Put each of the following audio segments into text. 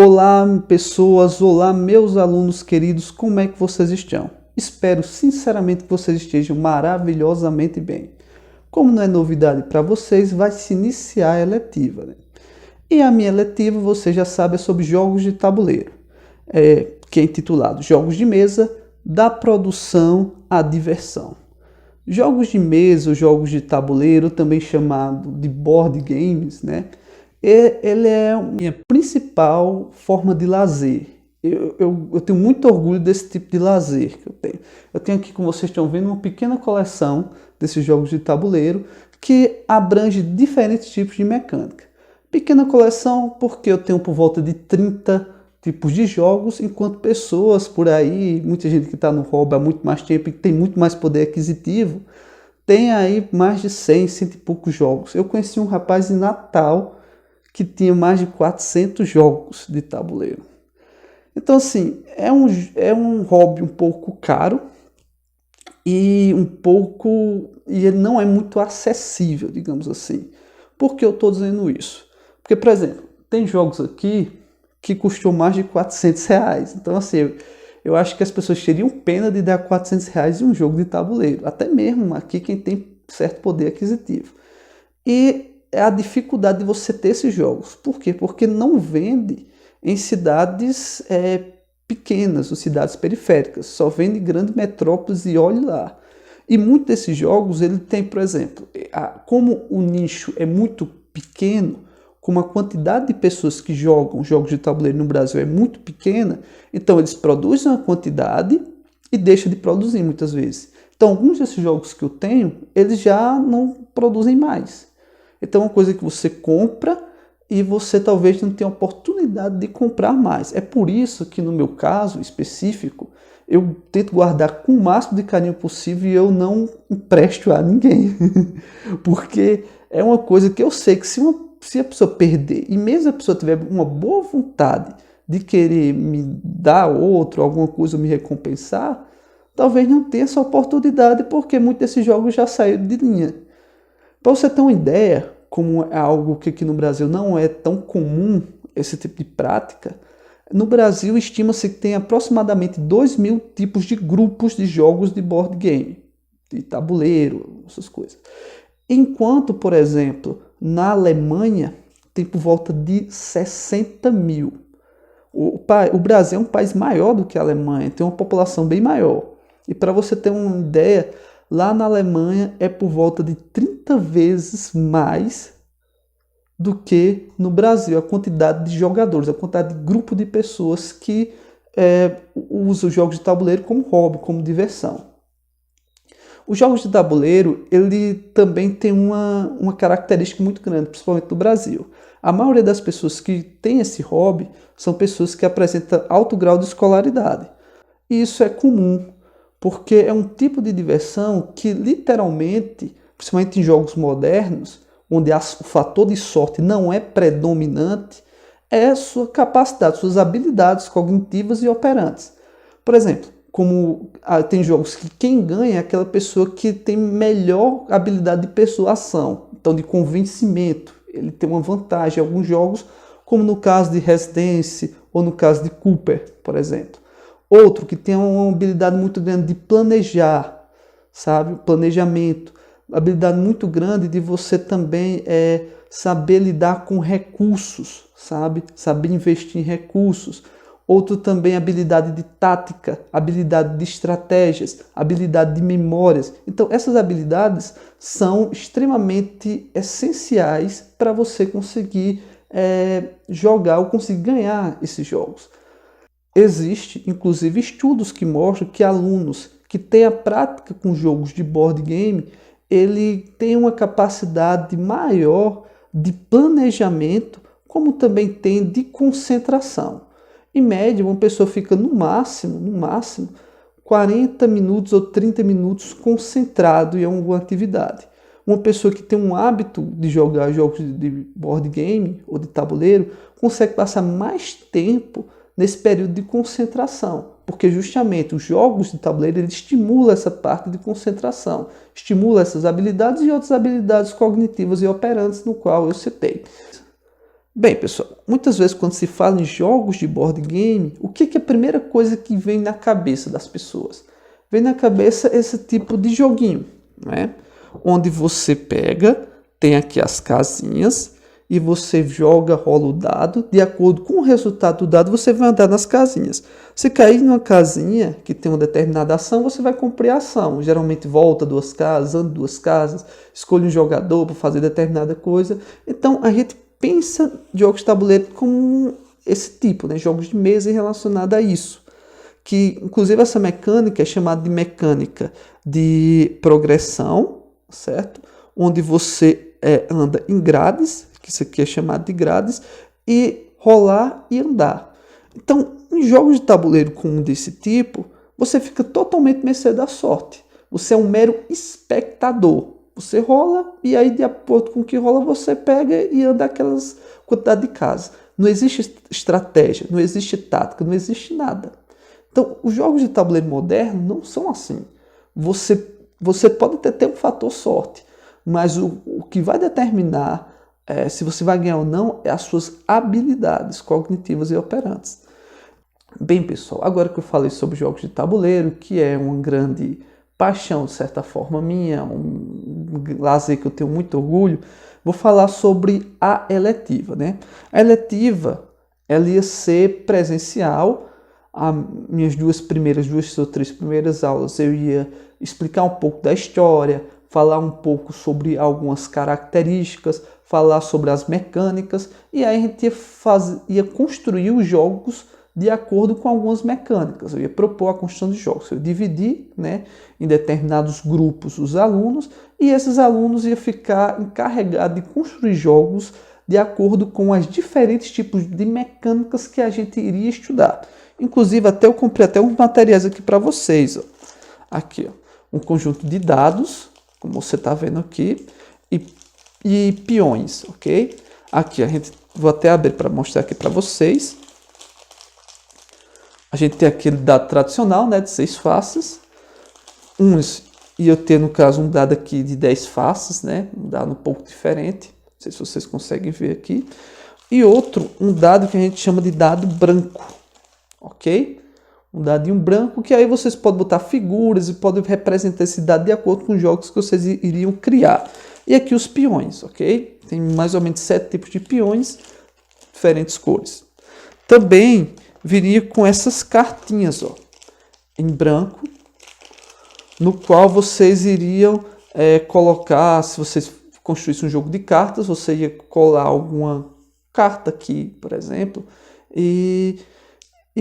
Olá, pessoas, olá, meus alunos queridos, como é que vocês estão? Espero sinceramente que vocês estejam maravilhosamente bem. Como não é novidade para vocês, vai se iniciar a eletiva, né? E a minha eletiva, você já sabe, é sobre jogos de tabuleiro, que é intitulado Jogos de Mesa, da produção à diversão. Jogos de mesa, ou jogos de tabuleiro, também chamado de board games, né? Ele é a minha principal forma de lazer. Eu tenho muito orgulho desse tipo de lazer que eu tenho. Eu tenho aqui, como vocês estão vendo, uma pequena coleção desses jogos de tabuleiro que abrange diferentes tipos de mecânica. Pequena coleção porque eu tenho por volta de 30 tipos de jogos, enquanto pessoas por aí, muita gente que está no hobby há muito mais tempo e que tem muito mais poder aquisitivo, tem aí mais de 100 e poucos jogos. Eu conheci um rapaz em Natal que tinha mais de 400 jogos de tabuleiro. Então, assim, é um hobby um pouco caro e ele não é muito acessível, digamos assim. Por que eu estou dizendo isso? Porque, por exemplo, tem jogos aqui que custou mais de R$ 400. Então, assim, eu acho que as pessoas teriam pena de dar R$ 400 em um jogo de tabuleiro. Até mesmo aqui quem tem certo poder aquisitivo. E é a dificuldade de você ter esses jogos. Por quê? Porque não vende em cidades pequenas, ou cidades periféricas. Só vende em grandes metrópoles e olhe lá. E muitos desses jogos, ele tem, por exemplo, como o nicho é muito pequeno, como a quantidade de pessoas que jogam jogos de tabuleiro no Brasil é muito pequena, então eles produzem uma quantidade e deixam de produzir muitas vezes. Então, alguns desses jogos que eu tenho, eles já não produzem mais. Então, é uma coisa que você compra e você talvez não tenha oportunidade de comprar mais. É por isso que, no meu caso específico, eu tento guardar com o máximo de carinho possível e eu não empresto a ninguém. Porque é uma coisa que eu sei que se a pessoa perder, e mesmo a pessoa tiver uma boa vontade de querer me dar outro, alguma coisa, me recompensar, talvez não tenha essa oportunidade, porque muitos desses jogos já saíram de linha. Para você ter uma ideia, como é algo que aqui no Brasil não é tão comum, esse tipo de prática, no Brasil estima-se que tem aproximadamente 2.000 tipos de grupos de jogos de board game, de tabuleiro, essas coisas. Enquanto, por exemplo, na Alemanha tem por volta de 60.000. O Brasil é um país maior do que a Alemanha, tem uma população bem maior. E para você ter uma ideia, lá na Alemanha é por volta de 30 vezes mais do que no Brasil, a quantidade de jogadores, a quantidade de grupo de pessoas que usam os jogos de tabuleiro como hobby, como diversão. Os jogos de tabuleiro, ele também tem uma característica muito grande, principalmente no Brasil. A maioria das pessoas que tem esse hobby são pessoas que apresentam alto grau de escolaridade. E isso é comum, porque é um tipo de diversão que literalmente, principalmente em jogos modernos, onde o fator de sorte não é predominante, é a sua capacidade, suas habilidades cognitivas e operantes. Por exemplo, como tem jogos que quem ganha é aquela pessoa que tem melhor habilidade de persuasão, então de convencimento. Ele tem uma vantagem em alguns jogos, como no caso de Residence ou no caso de Cooper, por exemplo. Outro que tem uma habilidade muito grande de planejar, sabe? Planejamento. Habilidade muito grande de você também saber lidar com recursos, sabe? Saber investir em recursos. Outro também habilidade de tática, habilidade de estratégias, habilidade de memórias. Então essas habilidades são extremamente essenciais para você conseguir jogar ou conseguir ganhar esses jogos. Existem, inclusive, estudos que mostram que alunos que têm a prática com jogos de board game, ele tem uma capacidade maior de planejamento, como também tem de concentração. Em média, uma pessoa fica no máximo, 40 minutos ou 30 minutos concentrado em alguma atividade. Uma pessoa que tem um hábito de jogar jogos de board game ou de tabuleiro consegue passar mais tempo nesse período de concentração, porque justamente os jogos de tabuleiro ele estimula essa parte de concentração, estimula essas habilidades e outras habilidades cognitivas e operantes no qual eu citei. Bem, pessoal, muitas vezes quando se fala em jogos de board game, o que é a primeira coisa que vem na cabeça das pessoas? Vem na cabeça esse tipo de joguinho, né? Onde você pega, tem aqui as casinhas, e você joga, rola o dado, de acordo com o resultado do dado, você vai andar nas casinhas. Se cair numa casinha que tem uma determinada ação, você vai cumprir a ação. Geralmente volta 2 casas, anda 2 casas, escolhe um jogador para fazer determinada coisa. Então a gente pensa jogos de tabuleiro como esse tipo, né? Jogos de mesa relacionados a isso. Que inclusive essa mecânica é chamada de mecânica de progressão, certo? Onde você anda em grades, que isso aqui é chamado de grades, e rolar e andar. Então, em jogos de tabuleiro comum desse tipo, você fica totalmente mercê da sorte. Você é um mero espectador. Você rola e aí, de acordo com o que rola, você pega e anda aquelas quantidade de casas. Não existe estratégia, não existe tática, não existe nada. Então, os jogos de tabuleiro moderno não são assim. Você pode até ter um fator sorte, mas o que vai determinar se você vai ganhar ou não é as suas habilidades cognitivas e operantes. Bem, pessoal, agora que eu falei sobre jogos de tabuleiro, que é uma grande paixão, de certa forma minha, um lazer que eu tenho muito orgulho, vou falar sobre a eletiva, né? A eletiva, ela ia ser presencial. As minhas duas ou três primeiras aulas eu ia explicar um pouco da história, falar um pouco sobre algumas características, falar sobre as mecânicas, e aí a gente ia construir os jogos de acordo com algumas mecânicas. Eu ia propor a construção de jogos. Eu dividi, né, em determinados grupos os alunos, e esses alunos iam ficar encarregados de construir jogos de acordo com os diferentes tipos de mecânicas que a gente iria estudar. Inclusive, eu comprei até uns materiais aqui para vocês. Ó. Aqui, ó, um conjunto de dados, como você está vendo aqui, e peões, ok? Aqui, vou até abrir para mostrar aqui para vocês. A gente tem aquele dado tradicional, né, de 6 faces. E eu tenho, no caso, um dado aqui de 10 faces, né, um dado um pouco diferente. Não sei se vocês conseguem ver aqui. E outro, um dado que a gente chama de dado branco, ok? Um dadinho branco que aí vocês podem botar figuras e podem representar esse dado de acordo com os jogos que vocês iriam criar. E aqui os peões, ok? Tem mais ou menos 7 tipos de peões, diferentes cores. Também viria com essas cartinhas, ó, em branco, no qual vocês iriam colocar, se vocês construíssem um jogo de cartas, você ia colar alguma carta aqui, por exemplo, e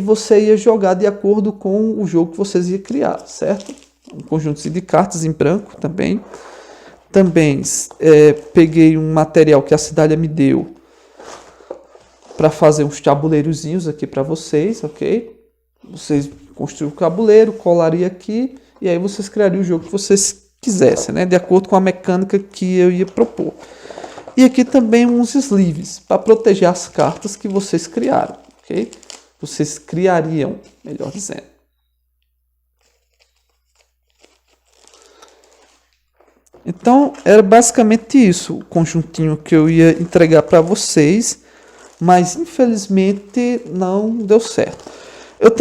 você ia jogar de acordo com o jogo que vocês iam criar, certo? Um conjunto de cartas em branco também. Também peguei um material que a Cidália me deu para fazer uns tabuleirozinhos aqui para vocês, ok? Vocês construíam o tabuleiro, colaria aqui e aí vocês criariam o jogo que vocês quisessem, né? De acordo com a mecânica que eu ia propor. E aqui também uns sleeves para proteger as cartas que vocês criaram, ok? Vocês criariam, melhor dizendo. Então, era basicamente isso, o conjuntinho que eu ia entregar para vocês, mas infelizmente não deu certo. Eu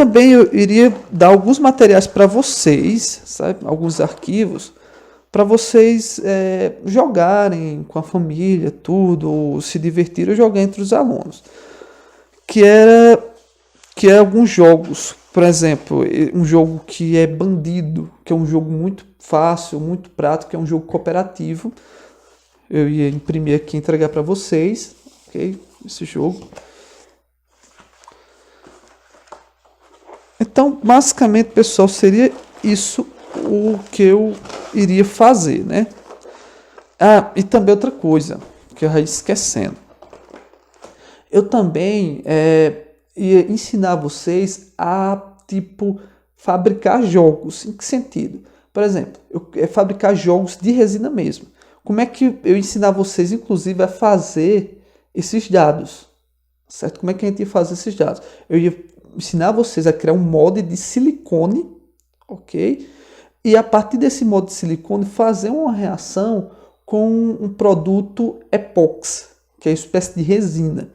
iria dar alguns materiais para vocês, sabe? Alguns arquivos, para vocês jogarem com a família, tudo, ou se divertir ou jogar entre os alunos. Que é alguns jogos, por exemplo, um jogo que é Bandido, que é um jogo muito fácil, muito prático, que é um jogo cooperativo. Eu ia imprimir aqui e entregar para vocês, ok? Esse jogo. Então, basicamente, pessoal, seria isso o que eu iria fazer, né? Ah, e também outra coisa, que eu ia esquecendo. Eu também ia ensinar vocês a, fabricar jogos. Em que sentido? Por exemplo, fabricar jogos de resina mesmo. Como é que eu ensinar vocês, inclusive, a fazer esses dados? Certo? Como é que a gente ia fazer esses dados? Eu ia ensinar vocês a criar um molde de silicone, ok? E a partir desse molde de silicone fazer uma reação com um produto epóxi, que é uma espécie de resina.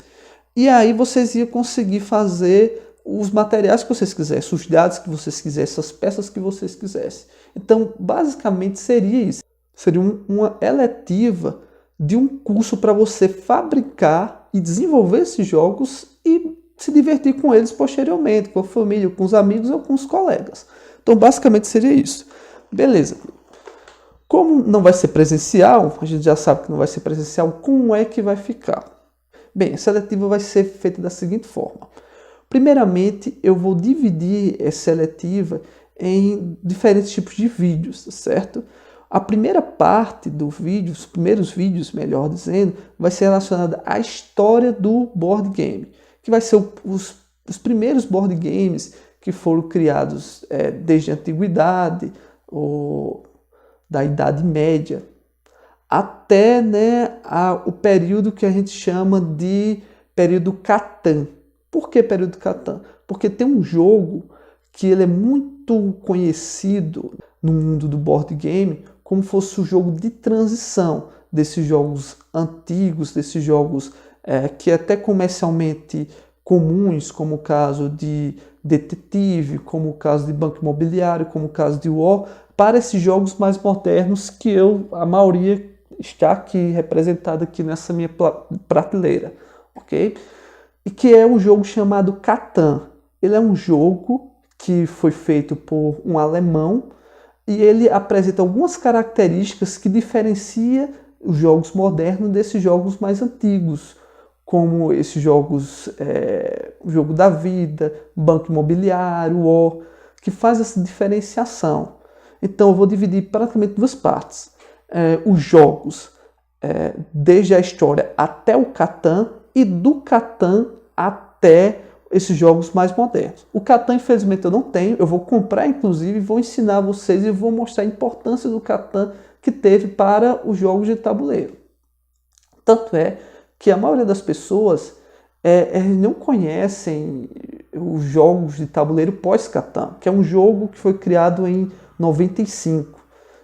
E aí vocês iam conseguir fazer os materiais que vocês quisessem, os dados que vocês quisessem, as peças que vocês quisessem. Então, basicamente seria isso. Seria uma eletiva de um curso para você fabricar e desenvolver esses jogos e se divertir com eles posteriormente, com a família, com os amigos ou com os colegas. Então, basicamente seria isso. Beleza. Como não vai ser presencial, a gente já sabe que não vai ser presencial, como é que vai ficar? Bem, a seletiva vai ser feita da seguinte forma. Primeiramente, eu vou dividir essa seletiva em diferentes tipos de vídeos, certo? A primeira parte do vídeo, os primeiros vídeos, melhor dizendo, vai ser relacionada à história do board game, que vai ser os primeiros board games que foram criados desde a antiguidade, ou da Idade Média, até o período que a gente chama de período Catan. Por que período Catan? Porque tem um jogo que ele é muito conhecido no mundo do board game como fosse o jogo de transição desses jogos antigos, desses jogos que até comercialmente comuns, como o caso de Detetive, como o caso de Banco Imobiliário, como o caso de War, para esses jogos mais modernos que a maioria está aqui representada aqui nessa minha prateleira, ok? E que é um jogo chamado Catan. Ele é um jogo que foi feito por um alemão e ele apresenta algumas características que diferenciam os jogos modernos desses jogos mais antigos, como esses jogos, o Jogo da Vida, Banco Imobiliário, War, que faz essa diferenciação. Então eu vou dividir praticamente duas partes. Os jogos, desde a história até o Catan, e do Catan até esses jogos mais modernos. O Catan, infelizmente, eu não tenho. Eu vou comprar, inclusive, e vou ensinar a vocês e vou mostrar a importância do Catan que teve para os jogos de tabuleiro. Tanto é que a maioria das pessoas não conhecem os jogos de tabuleiro pós-Catan, que é um jogo que foi criado em 95.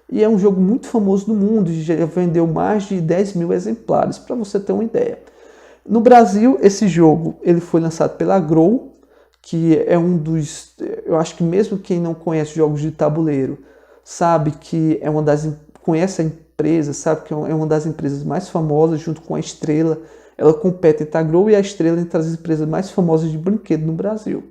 E é um jogo muito famoso no mundo, já vendeu mais de 10 mil exemplares, para você ter uma ideia. No Brasil, esse jogo ele foi lançado pela Grow, que é um dos... Eu acho que mesmo quem não conhece jogos de tabuleiro, sabe que conhece a empresa, sabe que é uma das empresas mais famosas, junto com a Estrela. Ela compete entre a Grow e a Estrela entre as empresas mais famosas de brinquedo no Brasil.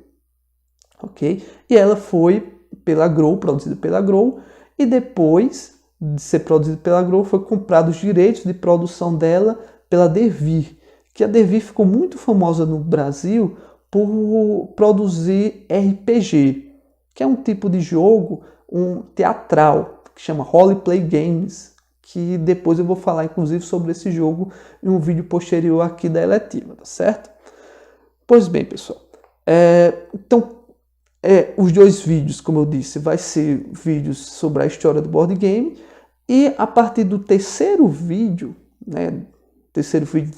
Ok? E ela foi pela Grow, produzida pela Grow, e depois de ser produzida pela Grow, foi comprado os direitos de produção dela pela Devir, que a Devir ficou muito famosa no Brasil por produzir RPG, que é um tipo de jogo teatral, que chama Role Play Games, que depois eu vou falar inclusive sobre esse jogo em um vídeo posterior aqui da eletiva, tá certo? Pois bem, pessoal, então os dois vídeos, como eu disse, vai ser vídeos sobre a história do board game, e a partir do terceiro vídeo,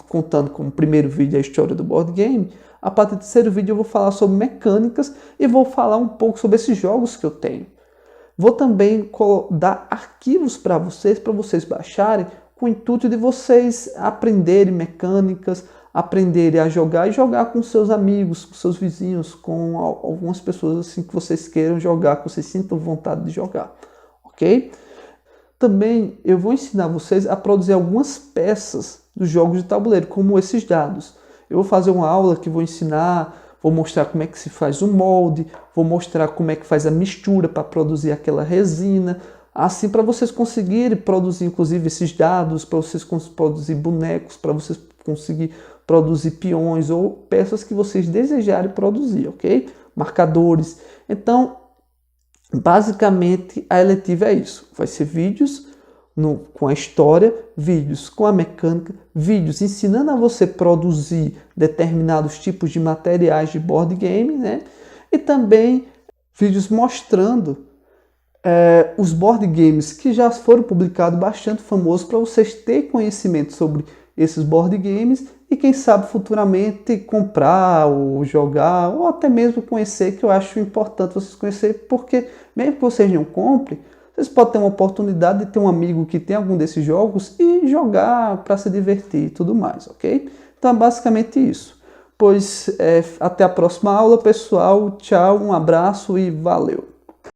contando como primeiro vídeo a história do board game, a partir do terceiro vídeo eu vou falar sobre mecânicas e vou falar um pouco sobre esses jogos que eu tenho. Vou também dar arquivos para vocês baixarem, com o intuito de vocês aprenderem mecânicas, aprenderem a jogar e jogar com seus amigos, com seus vizinhos, com algumas pessoas assim que vocês queiram jogar, que vocês sintam vontade de jogar, ok? Também eu vou ensinar vocês a produzir algumas peças dos jogos de tabuleiro, como esses dados. Eu vou fazer uma aula que vou ensinar, vou mostrar como é que se faz o molde, vou mostrar como é que faz a mistura para produzir aquela resina, assim para vocês conseguirem produzir inclusive esses dados, para vocês produzir bonecos, para vocês conseguir produzir peões ou peças que vocês desejarem produzir, ok? Marcadores. Então, basicamente, a eletiva é isso. Vai ser vídeos com a história, vídeos com a mecânica, vídeos ensinando a você produzir determinados tipos de materiais de board game, né? E também vídeos mostrando os board games que já foram publicados, bastante famosos, para vocês terem conhecimento sobre esses board games e quem sabe futuramente comprar ou jogar, ou até mesmo conhecer, que eu acho importante vocês conhecerem, porque mesmo que vocês não comprem, vocês podem ter uma oportunidade de ter um amigo que tem algum desses jogos e jogar para se divertir e tudo mais, ok? Então é basicamente isso. Pois até a próxima aula, pessoal. Tchau, um abraço e valeu!